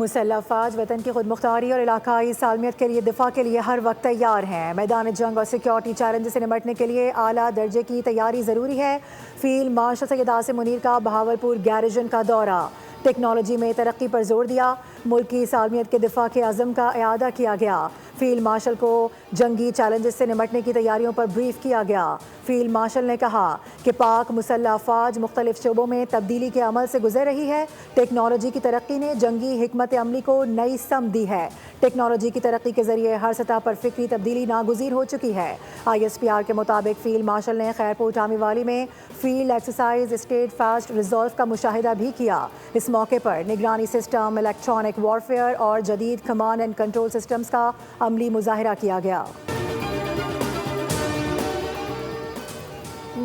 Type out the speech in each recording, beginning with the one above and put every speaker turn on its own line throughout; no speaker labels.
मुसल्लह अफवाज वतन की खुद मुख्तारी और इलाकाई सालमियत के लिए दिफा के लिए हर वक्त तैयार हैं। मैदान जंग और सिक्योरिटी चैलेंज से निपटने के लिए आला दर्जे की तैयारी ज़रूरी है। फील्ड मार्शल सैयद आसिम मुनीर का बहावलपुर गैरिजन का दौरा, टेक्नोलॉजी में तरक्की पर जोर दिया। मुल्क की सालमियत के दिफा के अज़म का इआदा किया गया। फील्ड मार्शल को जंगी चैलेंजेस से निपटने की तैयारियों पर ब्रीफ किया गया। फील्ड मार्शल ने कहा कि पाक मुसल्लह अफवाज मुख्तलिफ शोबों में तब्दीली के अमल से गुजर रही है। टेक्नोलॉजी की तरक्की ने जंगी हिकमत अमली को नई सम दी है। टेक्नोलॉजी की तरक्की के जरिए हर सतह पर फिक्री तब्दीली नागुज़ीर हो चुकी है। ISPR के मुताबिक फील्ड मार्शल ने खैरपुर टामीवाली में field exercise state fast resolve का मुशाहिदा भी किया। इस मौके पर निगरानी सिस्टम, इलेक्ट्रॉनिक वॉरफेयर और जदीद कमांड एंड कंट्रोल सिस्टम्स का अमली मुजाहिरा किया गया।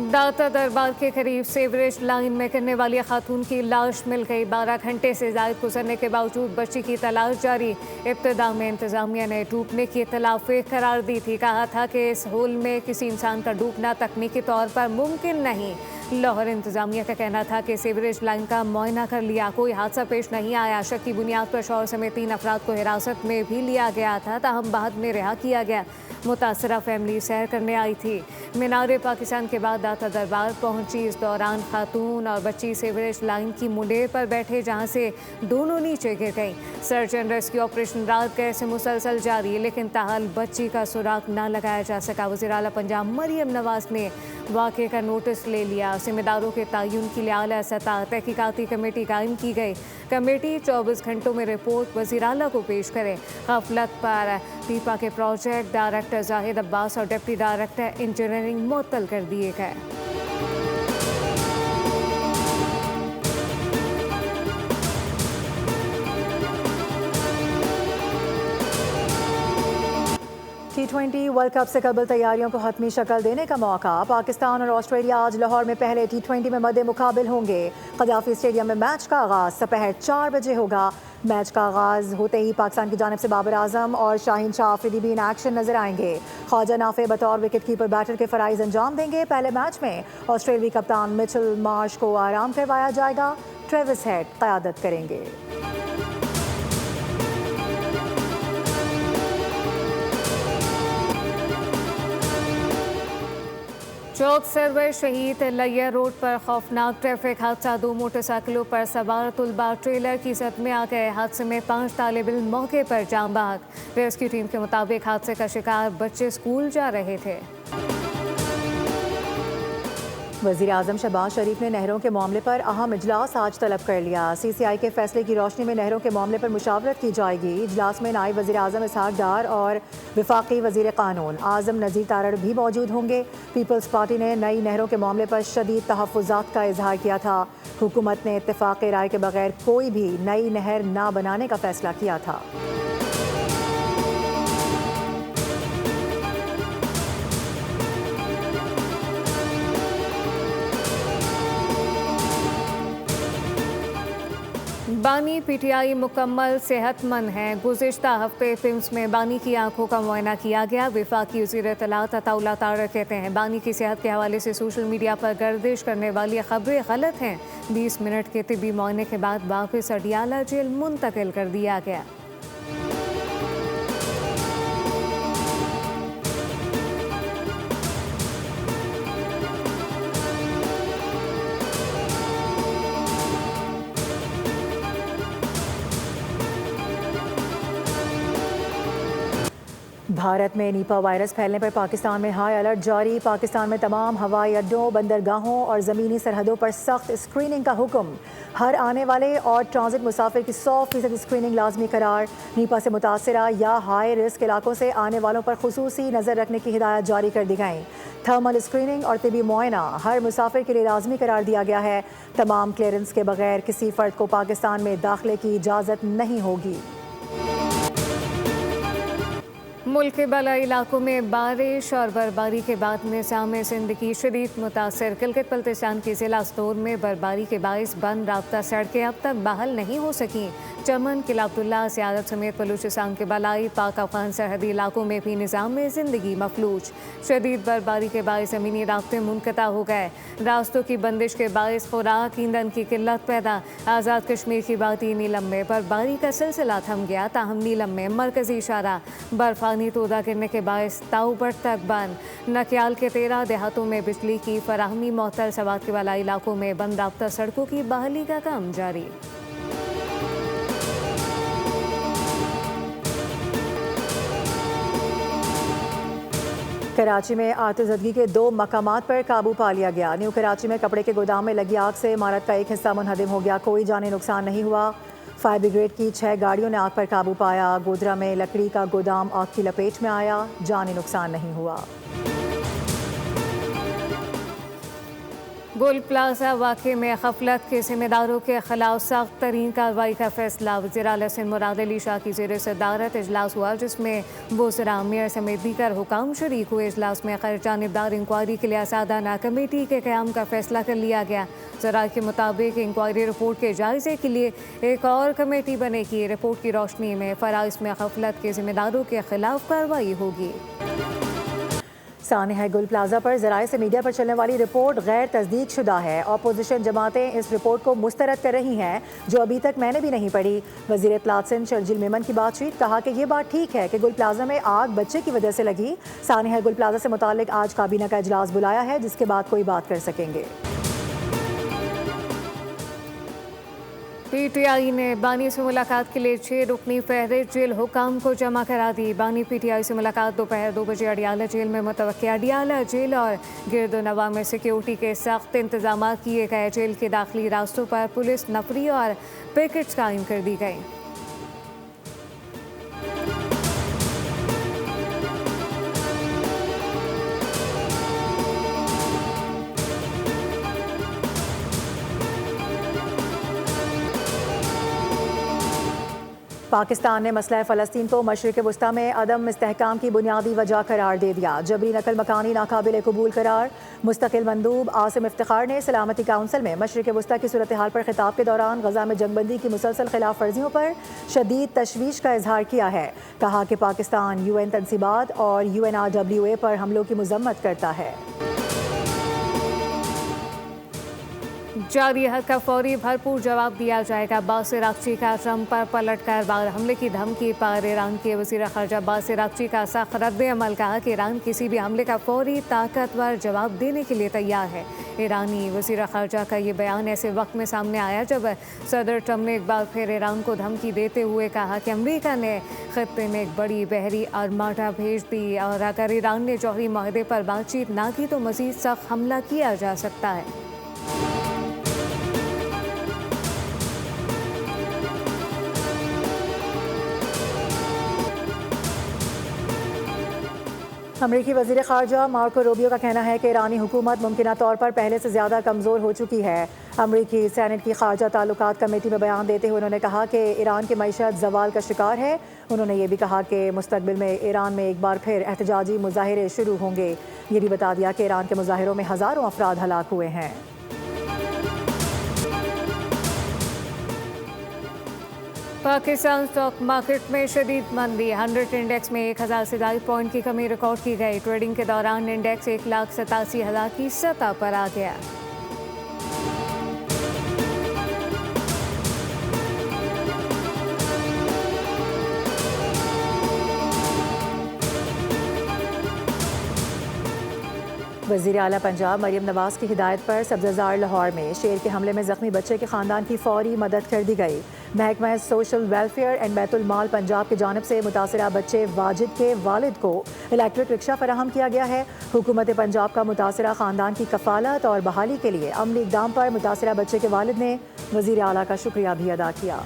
दाता दरबार के करीब सेवरेज लाइन में गिरने वाली खातून की लाश मिल गई। 12 घंटे से ज़ायद गुजरने के बावजूद बच्ची की तलाश जारी। इब्तिदा में इंतज़ामिया ने डूबने की इत्तला फेक करार दी थी। कहा था कि इस होल में किसी इंसान का डूबना तकनीकी तौर पर मुमकिन नहीं। लाहौर इंतज़ामिया का कहना था कि सेवरेज लाइन का मुआयना कर लिया, कोई हादसा पेश नहीं आया। शक की बुनियाद पर शौहर समेत 3 अफराद को हिरासत में भी लिया गया था, ताहम बाद में रिहा किया गया। मुतासरा फैमिली सैर करने आई थी। मीनार पाकिस्तान के बाद दाता दरबार पहुंची। इस दौरान खातून और बच्ची सेवरेज लाइन की मुंडेर पर बैठे, जहां से दोनों नीचे गिर गईं। सर्च एंड रेस्क्यू ऑपरेशन रात गए से मुसलसल जारी है, लेकिन ताहाल बच्ची का सुराग न लगाया जा सका। वज़ीर आला पंजाब मरियम नवाज ने वाक़े का नोटिस ले लिया। जिम्मेदारों के तयन के लिए आला सतह तहकीकाती कमेटी कायम की गई। कमेटी 24 घंटों में रिपोर्ट वज़ीर आला को पेश करे। गफलत पर पीपा के प्रोजेक्ट डायरेक्टर जाहिद अब्बास और डिप्टी डायरेक्टर इंजीनियरिंग मुअत्तल कर दिए गए।
T20 वर्ल्ड कप से कबल तैयारियों को हतमी शक्ल देने का मौका। पाकिस्तान और ऑस्ट्रेलिया आज लाहौर में पहले T20 में मद्दे मुकाबिल होंगे। कदाफी स्टेडियम में मैच का आगाज़ दोपहर 4 बजे होगा। मैच का आगाज़ होते ही पाकिस्तान की जानिब से बाबर आजम और शाहीन शाह अफरीदी भी इन एक्शन नजर आएंगे। ख्वाजा नाफे बतौर विकेट कीपर बैटर के फ़राइज़ अंजाम देंगे। पहले मैच में ऑस्ट्रेलियाई कप्तान मिचेल मार्श को आराम करवाया जाएगा। ट्रेविस हेड क़यादत करेंगे।
चौक सर्वर शहीद लैया रोड पर खौफनाक ट्रैफिक हादसा। 2 मोटरसाइकिलों पर सवार तुलबा ट्रेलर की जद में आ गए। हादसे में 5 तालिब इल्म मौके पर जान बहक। रेस्क्यू टीम के मुताबिक हादसे का शिकार बच्चे स्कूल जा रहे थे।
वज़ीर आज़म शहबाज शरीफ ने नहरों के मामले पर अहम इजलास आज तलब कर लिया। CCI के फैसले की रोशनी में नहरों के मामले पर मुशावरत की जाएगी। इजलास में नायब वज़ीर आज़म इसहाक डार और वफाकी वज़ीर क़ानून आज़म नज़ीर तारड़ भी मौजूद होंगे। पीपल्स पार्टी ने नई नहरों के मामले पर शदीद तहफ़्फ़ुज़ात का इजहार किया था। हुकूमत ने इत्तेफ़ाक़ राय के बगैर कोई भी नई नहर ना बनाने का फैसला किया था।
बानी PTI मुकम्मल सेहतमंद हैं। गुज़िश्ता हफ्ते पिम्स में बानी की आंखों का मुआयना किया गया। वफाकी वज़ीर इत्तलात अताउल्लाह तारड़ कहते हैं बानी की सेहत के हवाले से सोशल मीडिया पर गर्दिश करने वाली खबरें गलत हैं। 20 मिनट के तिब्बी मुआयने के बाद वापस अडियाला जेल मुंतकिल कर दिया गया।
भारत में नीपा वायरस फैलने पर पाकिस्तान में हाई अलर्ट जारी। पाकिस्तान में तमाम हवाई अड्डों, बंदरगाहों और ज़मीनी सरहदों पर सख्त स्क्रीनिंग का हुक्म। हर आने वाले और ट्रांजिट मुसाफिर की 100% स्क्रीनिंग लाजमी करार। नीपा से मुतासरा या हाई रिस्क इलाकों से आने वालों पर खुसूसी नज़र रखने की हिदायत जारी कर दी गई। थर्मल स्क्रीनिंग और तिबी मुआयना हर मुसाफिर के लिए लाजमी करार दिया गया है। तमाम क्लियरेंस के बगैर किसी फ़र्द को पाकिस्तान में दाखिले की इजाज़त नहीं होगी।
मुल्क के बालाई इलाकों में बारिश और बर्फबारी के बाद निज़ाम ज़िंदगी शदीद मुतासर। गिलगित बल्तिस्तान के ज़िला स्तोर में बर्फबारी के बाइस बंद राब्ता सड़कें अब तक बहाल नहीं हो सकीं। चमन, किला अब्दुल्ला, सियारत समेत बलूचिस्तान के बलाई पाक अफगान सरहदी इलाकों में भी निज़ाम में ज़िंदगी मफलूज। शदीद बर्फबारी के बायस ज़मीनी रास्ते मुनक़ता हो गए। रास्तों की बंदिश के बायस खुराक ईंधन की किल्लत पैदा। आज़ाद कश्मीर की बाती नीलम में बर्फबारी का सिलसिला थम गया, ताहम नीलम में मरकजी इशारा। बर्फानी तोदा गिरने के बायस ताऊबट तक बंद। नकियाल के 13 देहातों में बिजली की फराहमी मअतल। सवात के वाला इलाकों में बंद राब्ता सड़कों की बहाली का काम जारी।
कराची में आतिशबाजी के 2 मकामात पर काबू पा लिया गया। न्यू कराची में कपड़े के गोदाम में लगी आग से इमारत का एक हिस्सा मुनहदिम हो गया। कोई जानी नुकसान नहीं हुआ। फायर ब्रिगेड की 6 गाड़ियों ने आग पर काबू पाया। गोधरा में लकड़ी का गोदाम आग की लपेट में आया, जानी नुकसान नहीं हुआ।
गोल प्लाजा वाक़े में गफलत के जिम्मेदारों के खिलाफ सख्त तरीन कार्रवाई का फैसला। वज़ीर आला सिंध मुराद अली शाह की ज़ेर सदारत इजलास हुआ, जिसमें वज़रा मेयर समेत दीगर हुकाम शरीक हुए। इजलास में गैर जानिबदार इंक्वायरी के लिए आसादाना कमेटी के क़याम का फैसला कर लिया गया। ज़राए के मुताबिक इंक्वायरी रिपोर्ट के जायजे के लिए एक और कमेटी बनेगी। रिपोर्ट की रोशनी में फराइज़ में गफलत के जिम्मेदारों के खिलाफ कार्रवाई होगी।
सानिया गुल प्लाजा पर ज़राए से मीडिया पर चलने वाली रिपोर्ट गैर तस्दीक शुदा है। अपोजिशन जमातें इस रिपोर्ट को मुस्तरद कर रही हैं, जो अभी तक मैंने भी नहीं पढ़ी। वज़ीर इत्तलात सिंध शर्जील मेमन की बातचीत, कहा कि ये बात ठीक है कि गुल प्लाजा में आग बच्चे की वजह से लगी। सानिया गुल प्लाजा से मुतालिक आज काबीना का इजलास बुलाया है, जिसके बाद कोई बात कर सकेंगे।
PTI ने बानी से मुलाकात के लिए 6 रुकनी फहरिस्त जेल हुकाम को जमा करा दी। बानी PTI से मुलाकात दोपहर 2 बजे अडियाला जेल में मुतवक्किल। अडियाला जेल और गिरदोनवा में सिक्योरिटी के सख्त इंतजाम किए गए। जेल के दाखिली रास्तों पर पुलिस नफरी और पिकेट्स कायम कर दी गई।
पाकिस्तान ने मसला फ़लस्तीन को मशरिक़ वस्ता में अदम इस्तेहकाम की बुनियादी वजह करार दे दिया। जबरी नकल मकानी नाकाबिल कबूल करार। मुस्तकिल मंदूब आसिम इफ्तिखार ने सलामती काउंसिल में मशरिक़ वस्ता की सूरत हाल पर खिताब के दौरान गज़ा में जंगबंदी की मुसलसल खिलाफ वर्जियों पर शदीद तशवीश का इजहार किया है। कहा कि पाकिस्तान UN तनसीबात और UNRWA पर हमलों की मजम्मत करता है।
जारी हद का फौरी भरपूर जवाब दिया जाएगा। अब्बास इराक़ची का ट्रंप पर पलटकर बार हमले की धमकी पर ईरान के वज़ीर ख़ारजा अब्बास इराक़ची का सख्त रद्द-ए-अमल। कहा कि ईरान किसी भी हमले का फौरी ताकतवर जवाब देने के लिए तैयार है। ईरानी वज़ीर ख़ारजा का ये बयान ऐसे वक्त में सामने आया जब सदर ट्रंप ने एक बार फिर ईरान को धमकी देते हुए कहा कि अमेरिका ने ख़ित्ते में एक बड़ी बहरी आर्माडा भेज दी और अगर ईरान ने जौहरी माहदे पर बातचीत ना की तो मज़ीद सख्त हमला किया जा सकता है।
अमरीकी वज़ीर ख़ारजा मार्को रूबियो का कहना है कि ईरानी हुकूमत मुमकिना तौर पर पहले से ज़्यादा कमज़ोर हो चुकी है। अमरीकी सेनेट की ख़ारजा ताल्लुकात कमेटी में बयान देते हुए उन्होंने कहा कि ईरान की मईशत ज़वाल का शिकार है। उन्होंने ये भी कहा कि मुस्तक़बिल में ईरान में एक बार फिर एहतजाजी मुज़ाहिरे शुरू होंगे। ये भी बता दिया कि ईरान के मुज़ाहिरों में हज़ारों अफराद हलाक हुए हैं।
पाकिस्तान स्टॉक मार्केट में शदीद मंदी। 100 इंडेक्स में 1000 से ज़ायद पॉइंट की कमी रिकॉर्ड की गई। ट्रेडिंग के दौरान इंडेक्स 1,87,000 की सतह पर आ गया।
वज़ीर आला पंजाब मरियम नवाज़ की हिदायत पर सब्ज़ाज़ार लाहौर में शेर के हमले में ज़ख्मी बच्चे के ख़ानदान की फ़ौरी मदद कर दी गई। महकमा सोशल वेलफेयर एंड बैतुल माल पंजाब की जानिब से मुतासरा बच्चे वाजिद के वालिद को इलेक्ट्रिक रिक्शा फराहम किया गया है। हुकूमत पंजाब का मुतासरा ख़ानदान की कफ़ालत और बहाली के लिए अमली इक़दाम पर मुतासरा बच्चे के वालिद ने वज़ीर आला का शुक्रिया भी अदा किया।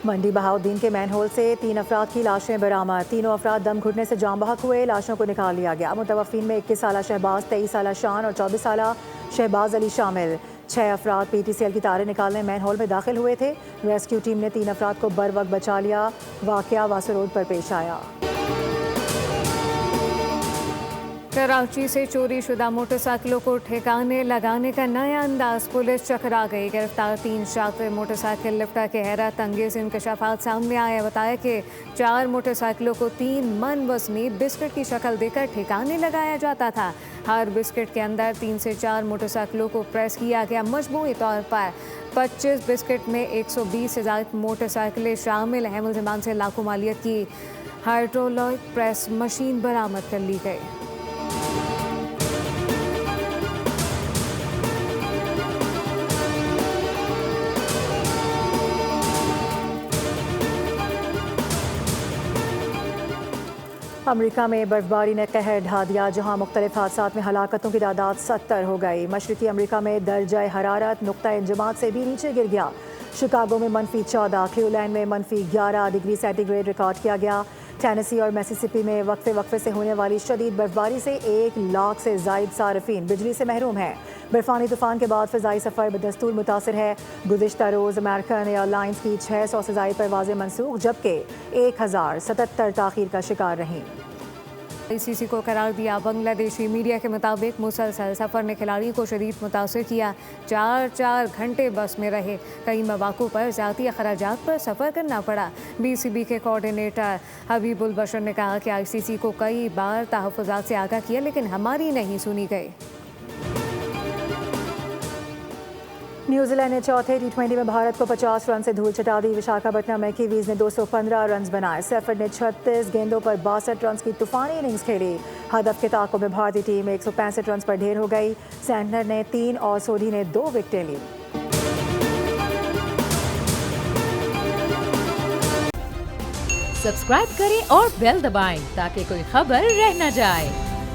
मंडी बहाउद्दीन के मैनहोल से 3 अफराद की लाशें बरामद। तीनों अफराद दम घुटने से जाम बहक हुए। लाशों को निकाल लिया गया। मुतवफ़्फ़ीन में 21 साला शहबाज, 23 साला शान और 24 साला शहबाज अली शामिल। 6 अफराद PTCL की तारें निकालने मैन होल में दाखिल हुए थे। रेस्क्यू टीम ने 3 अफराद को बर वक्त बचा लिया। वाकया वासु रोड पर पेश आया।
कराची से चोरी शुदा मोटरसाइकिलों को ठिकाने लगाने का नया अंदाज, पुलिस चकरा गई। गिरफ्तार 3 शातिर मोटरसाइकिल लिफ्टर के हैरत अंगेज इंकशाफात सामने आए। बताया कि 4 मोटरसाइकिलों को 3 मन वजनी बिस्किट की शक्ल देकर ठिकाने लगाया जाता था। हर बिस्किट के अंदर 3 से 4 मोटरसाइकिलों को प्रेस किया गया। मजमूई तौर पर 25 बिस्किट में 120 से ज़ायद मोटरसाइकिलें शामिल हैं। मुलजिमान से लाखों मालियत की हाइड्रोलिक प्रेस मशीन बरामद कर ली गई।
अमरीका में बर्फबारी ने कहर ढा दिया, जहां मुख्तलिफ हादसात में हलाकतों की तादाद 70 हो गई। मशरकी अमरीका में दर्जा हरारत नुक्ता इंजमात से भी नीचे गिर गया। शिकागो में -14, क्लीवलैंड में -11 डिग्री सेंटीग्रेड रिकॉर्ड किया गया। टेनेसी और मिसिसिपी में वक्फे से होने वाली शदीद बर्फबारी से 1 लाख से जायद सार्फिन बिजली से महरूम हैं। बर्फानी तूफान के बाद फ़िज़ाई सफ़र बदस्तूर मुतासर है। गुज़िश्ता रोज़ अमेरिकन एयरलाइंस की 600 से जायद परवाज़ें मनसूख, जबकि 1077 ताख़ीर का शिकार रहीं।
ICC को करार दिया। बांग्लादेशी मीडिया के मुताबिक मुसलसल सफ़र ने खिलाड़ियों को शदीद मुतासर किया। 4 घंटे बस में रहे। कई मौक़ों पर ज़ाती अखराजात पर सफ़र करना पड़ा। BCB के कोऑर्डिनेटर हबीबुल बशर ने कहा कि ICC को कई बार तहफ़्फ़ुज़ात से आगाह किया, लेकिन हमारी नहीं सुनी गई। न्यूजीलैंड ने चौथे T20 में भारत को 50 रन से धूल चटा दी। विशाखापट्टनम में कीवीज ने 215 रन बनाए। सेफर्ड ने 36 गेंदों पर 62 रन की तूफानी इनिंग्स खेली। हदफ के ताक़ुब में भारतीय टीम 165 रन पर ढेर हो गई। सैंटनर ने 3 और सोडी ने 2 विकेटें ली।
सब्सक्राइब करें और बेल दबाएं ताकि कोई खबर रह न जाए।